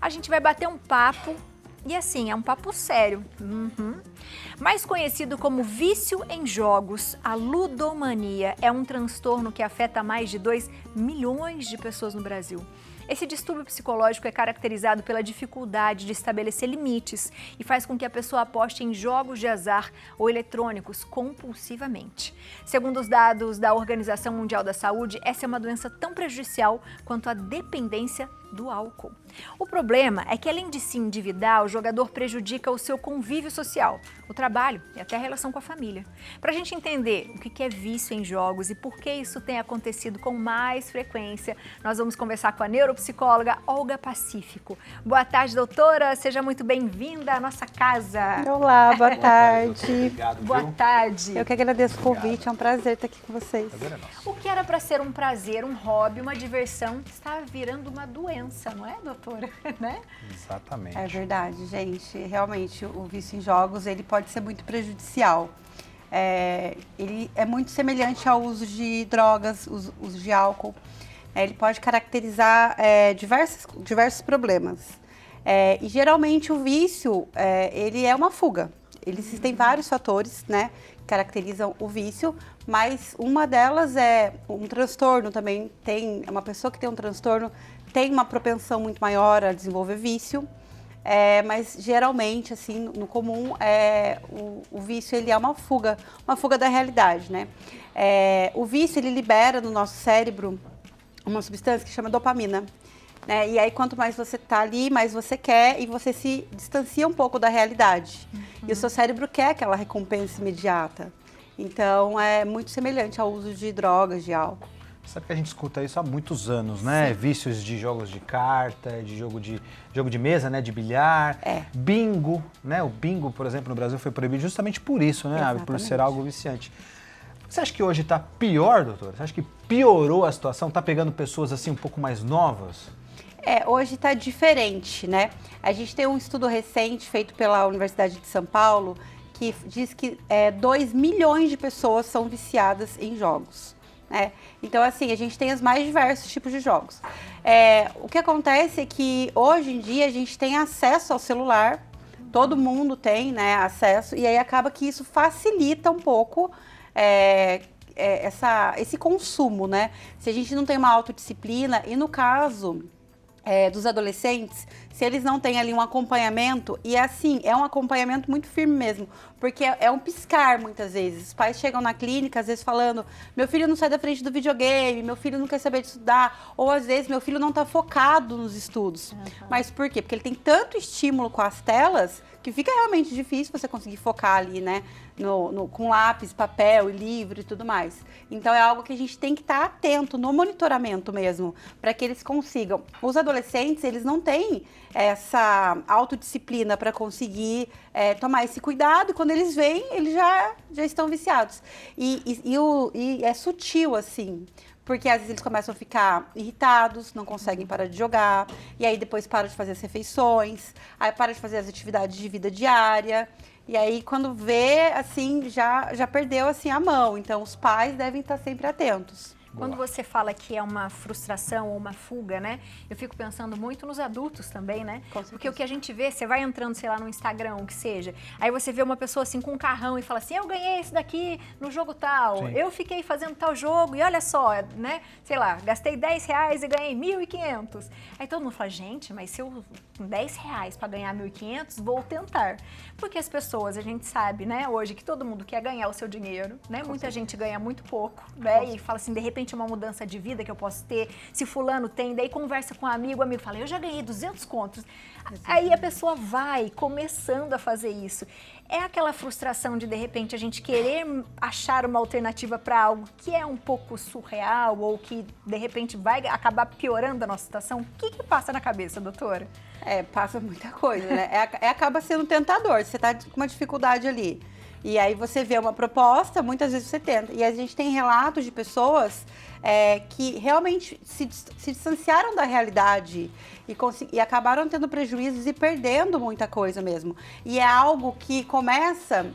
A gente vai bater um papo e assim, é um papo sério. Mais conhecido como vício em jogos, a ludomania é um transtorno que afeta mais de 2 milhões de pessoas no Brasil. Esse distúrbio psicológico é caracterizado pela dificuldade de estabelecer limites e faz com que a pessoa aposte em jogos de azar ou eletrônicos compulsivamente. Segundo os dados da Organização Mundial da Saúde, essa é uma doença tão prejudicial quanto a dependência do álcool. O problema é que, além de se endividar, o jogador prejudica o seu convívio social, o trabalho e até a relação com a família. Para a gente entender o que é vício em jogos e por que isso tem acontecido com mais frequência, nós vamos conversar com a neuropsicóloga Olga Pacífico. Boa tarde, doutora. Seja muito bem-vinda à nossa casa. Olá, boa tarde. Obrigado, Boa tarde. Eu que agradeço o convite, é um prazer estar aqui com vocês. O que era para ser um prazer, um hobby, uma diversão, está virando uma doença, não é, doutora? Né? Exatamente. É verdade, gente. Realmente, o vício em jogos, ele pode ser muito prejudicial. Ele é muito semelhante ao uso de drogas, uso de álcool. Ele pode caracterizar diversos problemas. E geralmente o vício, ele é uma fuga. Existem vários fatores, né, que caracterizam o vício, mas uma delas é um transtorno também. Uma pessoa que tem um transtorno tem uma propensão muito maior a desenvolver vício. Mas geralmente, assim, no comum, o vício ele é uma fuga da realidade, né? O vício ele libera no nosso cérebro uma substância que chama dopamina, né? E aí quanto mais você tá ali, mais você quer e você se distancia um pouco da realidade. E o seu cérebro quer aquela recompensa imediata. Então é muito semelhante ao uso de drogas, de álcool. Sabe que a gente escuta isso há muitos anos, né? Sim. Vícios de jogos de carta, de jogo de mesa, né? De bilhar, bingo, né? O bingo, por exemplo, no Brasil foi proibido justamente por isso, né? Exatamente. Por ser algo viciante. Você acha que hoje está pior, doutora? Você acha que piorou a situação? Está pegando pessoas assim um pouco mais novas? Hoje está diferente, né? A gente tem um estudo recente feito pela Universidade de São Paulo que diz que 2 milhões de pessoas são viciadas em jogos. Então, assim, a gente tem os mais diversos tipos de jogos. O que acontece é que hoje em dia a gente tem acesso ao celular, todo mundo tem, né, acesso, e aí acaba que isso facilita um pouco esse consumo, né? Se a gente não tem uma autodisciplina, e no caso dos adolescentes, se eles não têm ali um acompanhamento, e assim, é um acompanhamento muito firme mesmo, porque é um piscar muitas vezes. Os pais chegam na clínica, às vezes falando, meu filho não sai da frente do videogame, meu filho não quer saber de estudar, ou às vezes meu filho não está focado nos estudos. Mas por quê? Porque ele tem tanto estímulo com as telas que fica realmente difícil você conseguir focar ali, né, com lápis, papel e livro e tudo mais. Então é algo que a gente tem que estar atento no monitoramento mesmo, para que eles consigam. Os adolescentes, eles não têm essa autodisciplina para conseguir tomar esse cuidado, e quando eles vêm, eles já estão viciados. E é sutil, assim, porque às vezes eles começam a ficar irritados, não conseguem parar de jogar, e aí depois param de fazer as refeições, aí param de fazer as atividades de vida diária, e aí quando vê, assim, já perdeu, assim, a mão. Então os pais devem estar sempre atentos. Quando você fala que é uma frustração ou uma fuga, né? Eu fico pensando muito nos adultos também, né? Porque o que a gente vê, você vai entrando, sei lá, no Instagram, o que seja, aí você vê uma pessoa assim com um carrão e fala assim, eu ganhei esse daqui no jogo tal, Sim. Eu fiquei fazendo tal jogo e olha só, né? Sei lá, gastei R$10 e ganhei 1.500. Aí todo mundo fala, gente, mas se eu com R$10 para ganhar 1.500, vou tentar. Porque as pessoas, a gente sabe, né, hoje que todo mundo quer ganhar o seu dinheiro, né? Muita gente ganha muito pouco, né? E fala assim, de repente uma mudança de vida que eu posso ter, se fulano tem, daí conversa com um amigo, o amigo fala, eu já ganhei 200 contos. Aí a pessoa vai começando a fazer isso. É aquela frustração de repente, a gente querer achar uma alternativa para algo que é um pouco surreal ou que, de repente, vai acabar piorando a nossa situação? O que passa na cabeça, doutora? Passa muita coisa, né? Acaba sendo tentador, você tá com uma dificuldade ali. E aí você vê uma proposta, muitas vezes você tenta. E a gente tem relatos de pessoas que realmente se distanciaram da realidade e acabaram tendo prejuízos e perdendo muita coisa mesmo. E é algo que começa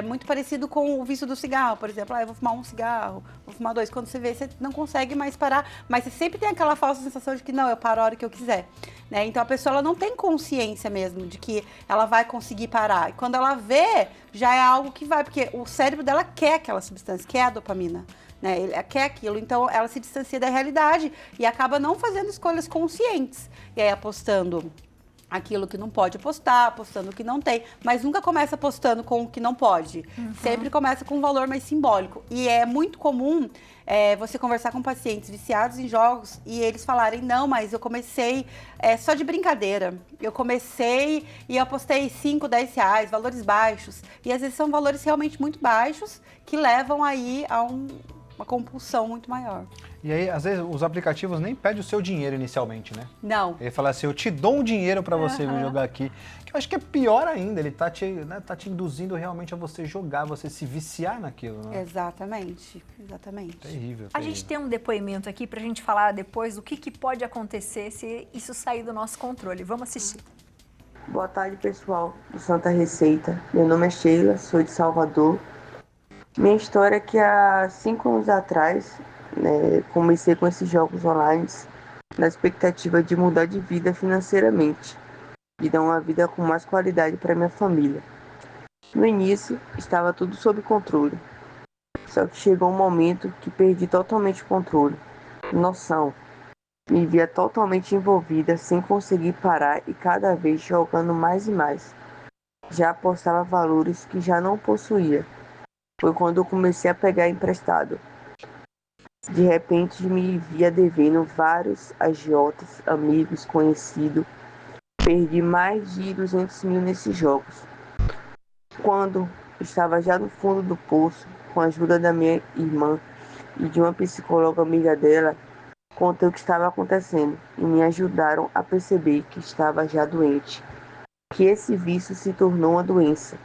muito parecido com o vício do cigarro, por exemplo. Eu vou fumar um cigarro, vou fumar 2. Quando você vê, você não consegue mais parar, mas você sempre tem aquela falsa sensação de que não, eu paro a hora que eu quiser. Né? Então a pessoa ela não tem consciência mesmo de que ela vai conseguir parar. E quando ela vê, já é algo que vai, porque o cérebro dela quer aquela substância, quer a dopamina. Né? Ele quer aquilo, então ela se distancia da realidade e acaba não fazendo escolhas conscientes. E aí apostando aquilo que não pode apostar, apostando o que não tem, mas nunca começa apostando com o que não pode. Sempre começa com um valor mais simbólico. E é muito comum você conversar com pacientes viciados em jogos e eles falarem, não, mas eu comecei só de brincadeira. Eu comecei e apostei 5, 10 reais, valores baixos. E às vezes são valores realmente muito baixos que levam aí a uma compulsão muito maior. E aí, às vezes, os aplicativos nem pedem o seu dinheiro inicialmente, né? Não. Ele fala assim, eu te dou um dinheiro para você vir jogar aqui. Que eu acho que é pior ainda, ele tá te induzindo realmente a você jogar, você se viciar naquilo, né? Exatamente, exatamente. Terrível. A gente tem um depoimento aqui pra gente falar depois o que pode acontecer se isso sair do nosso controle. Vamos assistir. Boa tarde, pessoal do Santa Receita. Meu nome é Sheila, sou de Salvador. Minha história é que há 5 anos atrás, comecei com esses jogos online na expectativa de mudar de vida financeiramente, de dar uma vida com mais qualidade para minha família. No início, estava tudo sob controle, só que chegou um momento que perdi totalmente o controle, noção. Me via totalmente envolvida, sem conseguir parar e cada vez jogando mais e mais. Já apostava valores que já não possuía. Foi quando eu comecei a pegar emprestado. De repente me via devendo vários agiotas, amigos, conhecidos. Perdi mais de 200 mil nesses jogos. Quando estava já no fundo do poço, com a ajuda da minha irmã e de uma psicóloga amiga dela, contei o que estava acontecendo e me ajudaram a perceber que estava já doente, que esse vício se tornou uma doença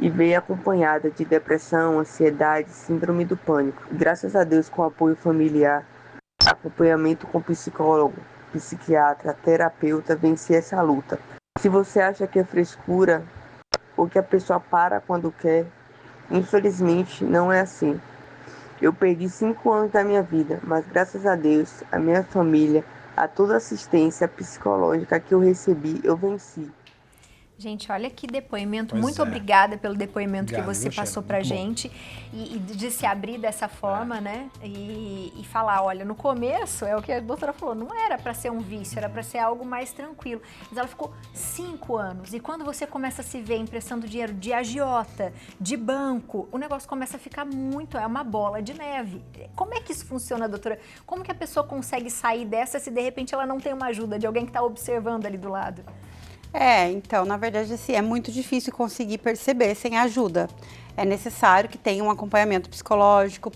e veio acompanhada de depressão, ansiedade, síndrome do pânico. Graças a Deus, com apoio familiar, acompanhamento com psicólogo, psiquiatra, terapeuta, venci essa luta. Se você acha que é frescura ou que a pessoa para quando quer, infelizmente não é assim. Eu perdi 5 anos da minha vida, mas graças a Deus, a minha família, a toda a assistência psicológica que eu recebi, eu venci. Gente, olha que depoimento. Pois Muito é. obrigada pelo depoimento Obrigado, que você viu, passou Sheila? pra Muito bom. gente e de se abrir dessa forma, né? E falar, olha, no começo, é o que a doutora falou, não era pra ser um vício, era pra ser algo mais tranquilo. Mas ela ficou 5 anos. E quando você começa a se ver emprestando dinheiro de agiota, de banco, o negócio começa a ficar muito, é uma bola de neve. Como é que isso funciona, doutora? Como que a pessoa consegue sair dessa se de repente ela não tem uma ajuda de alguém que tá observando ali do lado? Então, na verdade, assim, é muito difícil conseguir perceber sem ajuda. É necessário que tenha um acompanhamento psicológico,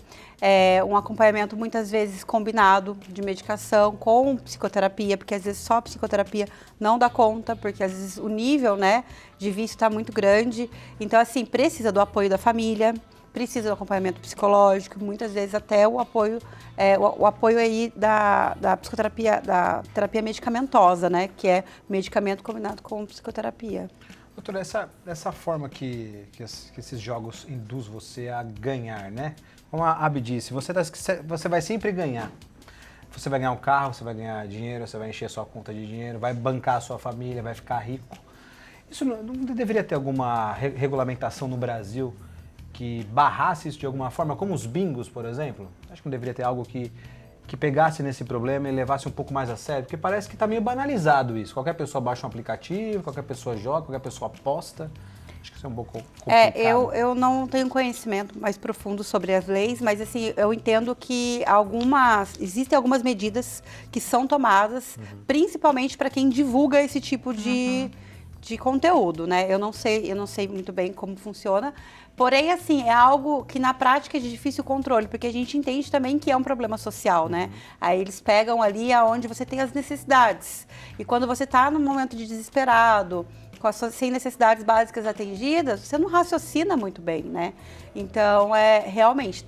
um acompanhamento muitas vezes combinado de medicação com psicoterapia, porque às vezes só a psicoterapia não dá conta, porque às vezes o nível, né, de vício está muito grande. Então, assim, precisa do apoio da família, precisa do acompanhamento psicológico, muitas vezes até o apoio aí da psicoterapia, da terapia medicamentosa, né? Que é medicamento combinado com psicoterapia. Doutora, essa forma que esses jogos induz você a ganhar, né? Como a Abi disse, você vai sempre ganhar. Você vai ganhar um carro, você vai ganhar dinheiro, você vai encher a sua conta de dinheiro, vai bancar a sua família, vai ficar rico. Isso não deveria ter alguma regulamentação no Brasil que barrasse isso de alguma forma, como os bingos, por exemplo? Acho que não deveria ter algo que pegasse nesse problema e levasse um pouco mais a sério, porque parece que está meio banalizado isso. Qualquer pessoa baixa um aplicativo, qualquer pessoa joga, qualquer pessoa aposta. Acho que isso é um pouco complicado. Eu não tenho conhecimento mais profundo sobre as leis, mas assim, eu entendo que existem algumas medidas que são tomadas, principalmente para quem divulga esse tipo de conteúdo, né? Eu não sei muito bem como funciona, porém, assim, é algo que na prática é de difícil controle, porque a gente entende também que é um problema social, né? Aí eles pegam ali aonde você tem as necessidades. E quando você está num momento de desesperado, sem necessidades básicas atendidas, você não raciocina muito bem, né? Então, realmente,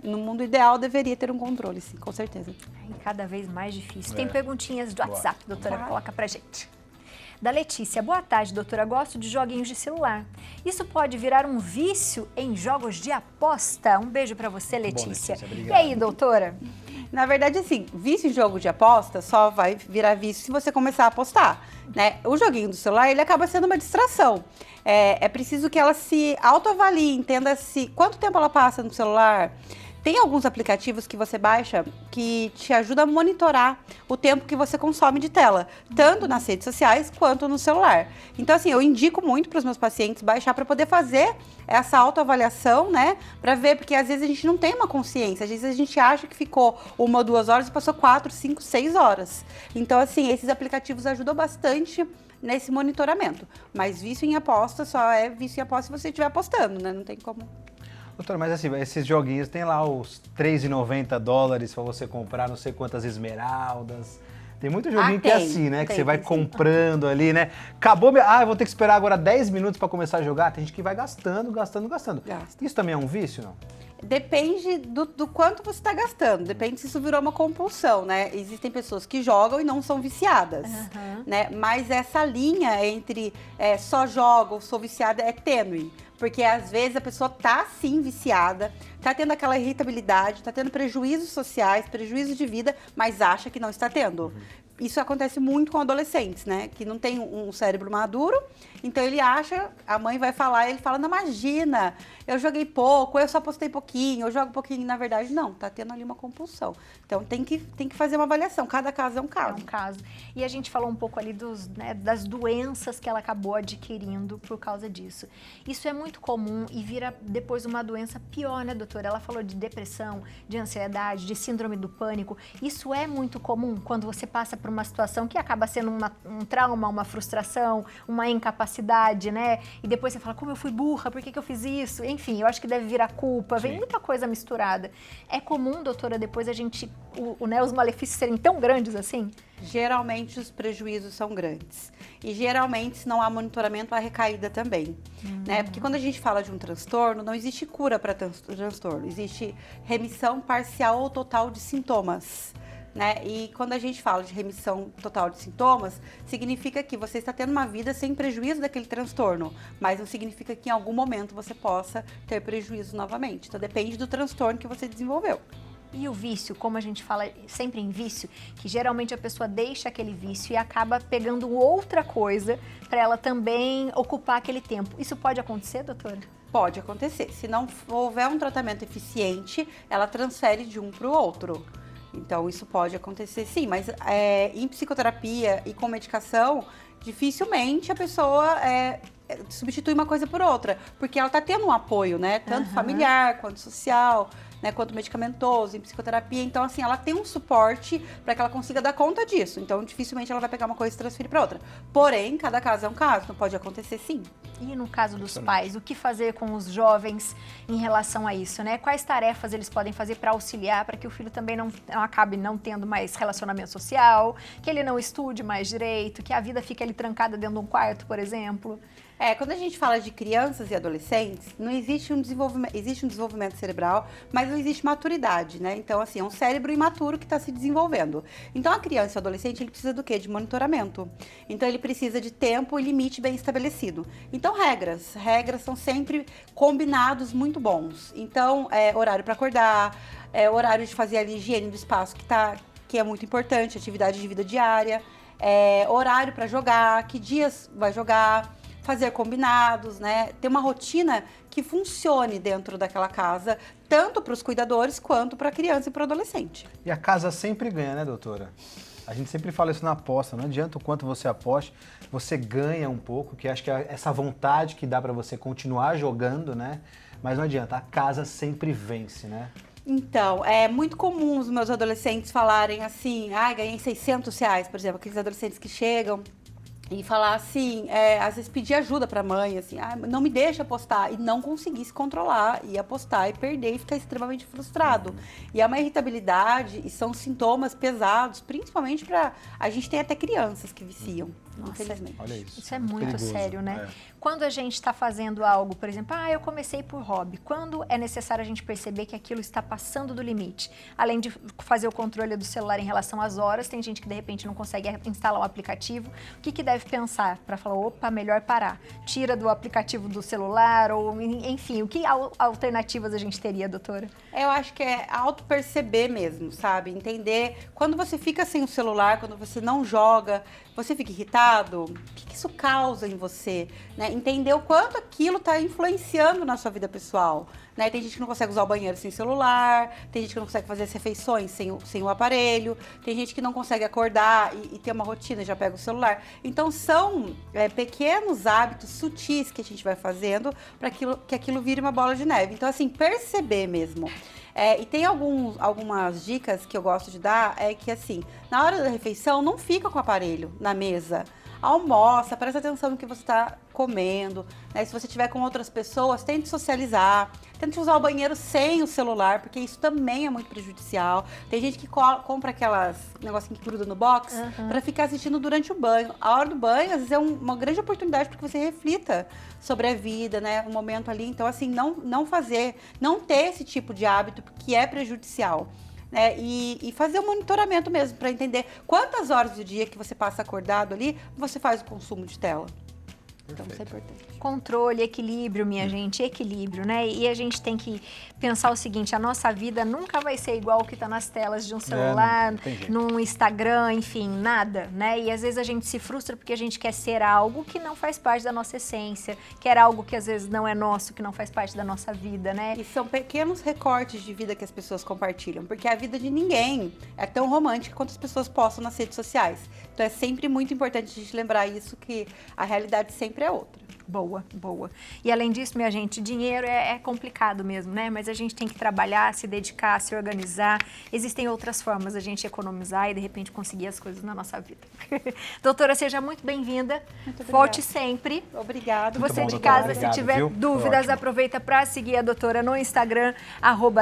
no mundo ideal, deveria ter um controle, sim, com certeza. E cada vez mais difícil. Tem perguntinhas do WhatsApp, doutora, coloca pra gente. Da Letícia. Boa tarde, doutora. Gosto de joguinhos de celular. Isso pode virar um vício em jogos de aposta? Um beijo pra você, Letícia. Bom, Letícia, e aí, doutora? Na verdade, assim, vício em jogo de aposta só vai virar vício se você começar a apostar, né? O joguinho do celular, ele acaba sendo uma distração. É preciso que ela se autoavalie, entenda quanto tempo ela passa no celular. Tem alguns aplicativos que você baixa que te ajudam a monitorar o tempo que você consome de tela, tanto nas redes sociais quanto no celular. Então, assim, eu indico muito para os meus pacientes baixar para poder fazer essa autoavaliação, né? Para ver, porque às vezes a gente não tem uma consciência, às vezes a gente acha que ficou 1 ou 2 horas e passou 4, 5, 6 horas. Então, assim, esses aplicativos ajudam bastante nesse monitoramento. Mas vício em aposta só é vício em aposta se você estiver apostando, né? Não tem como. Doutora, mas assim, esses joguinhos, tem lá os $3,90 para você comprar não sei quantas esmeraldas. Tem muito joguinho que é assim, né? Que você vai comprando ali, né? Acabou, eu vou ter que esperar agora 10 minutos para começar a jogar. Tem gente que vai gastando. Gasta. Isso também é um vício, não? Depende do quanto você está gastando, depende se isso virou uma compulsão, né? Existem pessoas que jogam e não são viciadas, né? Mas essa linha entre só jogo ou sou viciada é tênue. Porque às vezes a pessoa tá sim viciada, tá tendo aquela irritabilidade, tá tendo prejuízos sociais, prejuízos de vida, mas acha que não está tendo. Isso acontece muito com adolescentes, né? Que não tem um cérebro maduro, então ele acha, a mãe vai falar, ele fala, não, imagina, eu joguei pouco, eu só postei pouquinho, eu jogo pouquinho, na verdade não, tá tendo ali uma compulsão. Então tem que fazer uma avaliação, cada caso é um caso. É um caso. E a gente falou um pouco ali das doenças que ela acabou adquirindo por causa disso. Isso é muito comum e vira depois uma doença pior, né, doutora? Ela falou de depressão, de ansiedade, de síndrome do pânico. Isso é muito comum quando você passa por uma situação que acaba sendo um trauma, uma frustração, uma incapacidade, né? E depois você fala, como eu fui burra, por que eu fiz isso? Enfim, eu acho que deve virar culpa, vem muita coisa misturada. É comum, doutora, depois a gente, os malefícios serem tão grandes assim? Geralmente os prejuízos são grandes. E geralmente, se não há monitoramento, há recaída também. Né? Porque quando a gente fala de um transtorno, não existe cura para transtorno. Existe remissão parcial ou total de sintomas. Né? E quando a gente fala de remissão total de sintomas, significa que você está tendo uma vida sem prejuízo daquele transtorno, mas não significa que em algum momento você possa ter prejuízo novamente. Então depende do transtorno que você desenvolveu. E o vício, como a gente fala sempre em vício, que geralmente a pessoa deixa aquele vício e acaba pegando outra coisa para ela também ocupar aquele tempo. Isso pode acontecer, doutora? Pode acontecer. Se não houver um tratamento eficiente, ela transfere de um para o outro. Então, isso pode acontecer sim, mas em psicoterapia e com medicação, dificilmente a pessoa substitui uma coisa por outra, porque ela está tendo um apoio, né? Tanto familiar quanto social, né? Quanto medicamentoso, em psicoterapia. Então, assim, ela tem um suporte para que ela consiga dar conta disso. Então, dificilmente ela vai pegar uma coisa e transferir para outra. Porém, cada caso é um caso, não pode acontecer sim. E no caso dos pais, o que fazer com os jovens em relação a isso, né? Quais tarefas eles podem fazer para auxiliar, para que o filho também não acabe não tendo mais relacionamento social, que ele não estude mais direito, que a vida fique ali trancada dentro de um quarto, por exemplo? Quando a gente fala de crianças e adolescentes, não existe existe um desenvolvimento cerebral, mas não existe maturidade, né? Então, assim, é um cérebro imaturo que está se desenvolvendo. Então, a criança e o adolescente, ele precisa do quê? De monitoramento. Então, ele precisa de tempo e limite bem estabelecido. Então, regras são sempre combinados muito bons. Então, horário para acordar, horário de fazer a higiene do espaço que é muito importante, atividade de vida diária, horário para jogar, que dias vai jogar, fazer combinados, né? Ter uma rotina que funcione dentro daquela casa, tanto para os cuidadores quanto para a criança e para o adolescente. E a casa sempre ganha, né, doutora? A gente sempre fala isso na aposta, não adianta o quanto você aposte, você ganha um pouco, que acho que é essa vontade que dá para você continuar jogando, né? Mas não adianta, a casa sempre vence, né? Então, é muito comum os meus adolescentes falarem assim, ganhei R$600, por exemplo, aqueles adolescentes que chegam e falar assim, às vezes pedir ajuda pra mãe, assim, não me deixa apostar, e não conseguir se controlar, e apostar e perder e ficar extremamente frustrado. E é uma irritabilidade e são sintomas pesados, principalmente a gente tem até crianças que viciam. Nossa, infelizmente. Olha isso. Isso é muito perigoso. sério, né? É. Quando a gente está fazendo algo, por exemplo, eu comecei por hobby. Quando é necessário a gente perceber que aquilo está passando do limite? Além de fazer o controle do celular em relação às horas, tem gente que de repente não consegue instalar um aplicativo. O que deve pensar para falar, opa, melhor parar? Tira do aplicativo do celular ou, enfim, o que alternativas a gente teria, doutora? Eu acho que é auto-perceber mesmo, sabe? Entender quando você fica sem o celular, quando você não joga, você fica irritado, o que isso causa em você, né? Entender o quanto aquilo está influenciando na sua vida pessoal, né? Tem gente que não consegue usar o banheiro sem celular, tem gente que não consegue fazer as refeições sem o aparelho, tem gente que não consegue acordar e ter uma rotina e já pega o celular. Então são pequenos hábitos sutis que a gente vai fazendo para que aquilo vire uma bola de neve. Então assim, perceber mesmo. E tem algumas dicas que eu gosto de dar, que assim, na hora da refeição, não fica com o aparelho na mesa. Almoça, presta atenção no que você está comendo, né? Se você estiver com outras pessoas, tente socializar, tente usar o banheiro sem o celular, porque isso também é muito prejudicial. Tem gente que compra aquelas negocinho que gruda no box para ficar assistindo durante o banho. A hora do banho, às vezes, é uma grande oportunidade para que você reflita sobre a vida, né? Um momento ali. Então, assim, não ter esse tipo de hábito que é prejudicial. Né? E fazer um monitoramento mesmo, para entender quantas horas do dia que você passa acordado ali, você faz o consumo de tela. Então, isso é importante. Controle, equilíbrio, minha gente, equilíbrio, né? E a gente tem que pensar o seguinte, a nossa vida nunca vai ser igual o que está nas telas de um celular, num Instagram, enfim, nada, né? E às vezes a gente se frustra porque a gente quer ser algo que não faz parte da nossa essência, quer algo que às vezes não é nosso, que não faz parte da nossa vida, né? E são pequenos recortes de vida que as pessoas compartilham, porque a vida de ninguém é tão romântica quanto as pessoas postam nas redes sociais. Então é sempre muito importante a gente lembrar isso, que a realidade sempre é outra. Boa, boa. E além disso, minha gente, dinheiro é complicado mesmo, né? Mas a gente tem que trabalhar, se dedicar, se organizar. Existem outras formas da gente economizar e, de repente, conseguir as coisas na nossa vida. Doutora, seja muito bem-vinda. Volte sempre. Obrigada. Você bom, de doutora. casa, Obrigado, se tiver viu? dúvidas, Ótimo. aproveita para seguir a doutora no Instagram,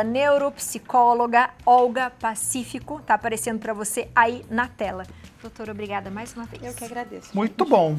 @neuropsicóloga Olga Pacífico. Tá aparecendo para você aí na tela. Doutora, obrigada mais uma vez. Eu que agradeço. Muito bom.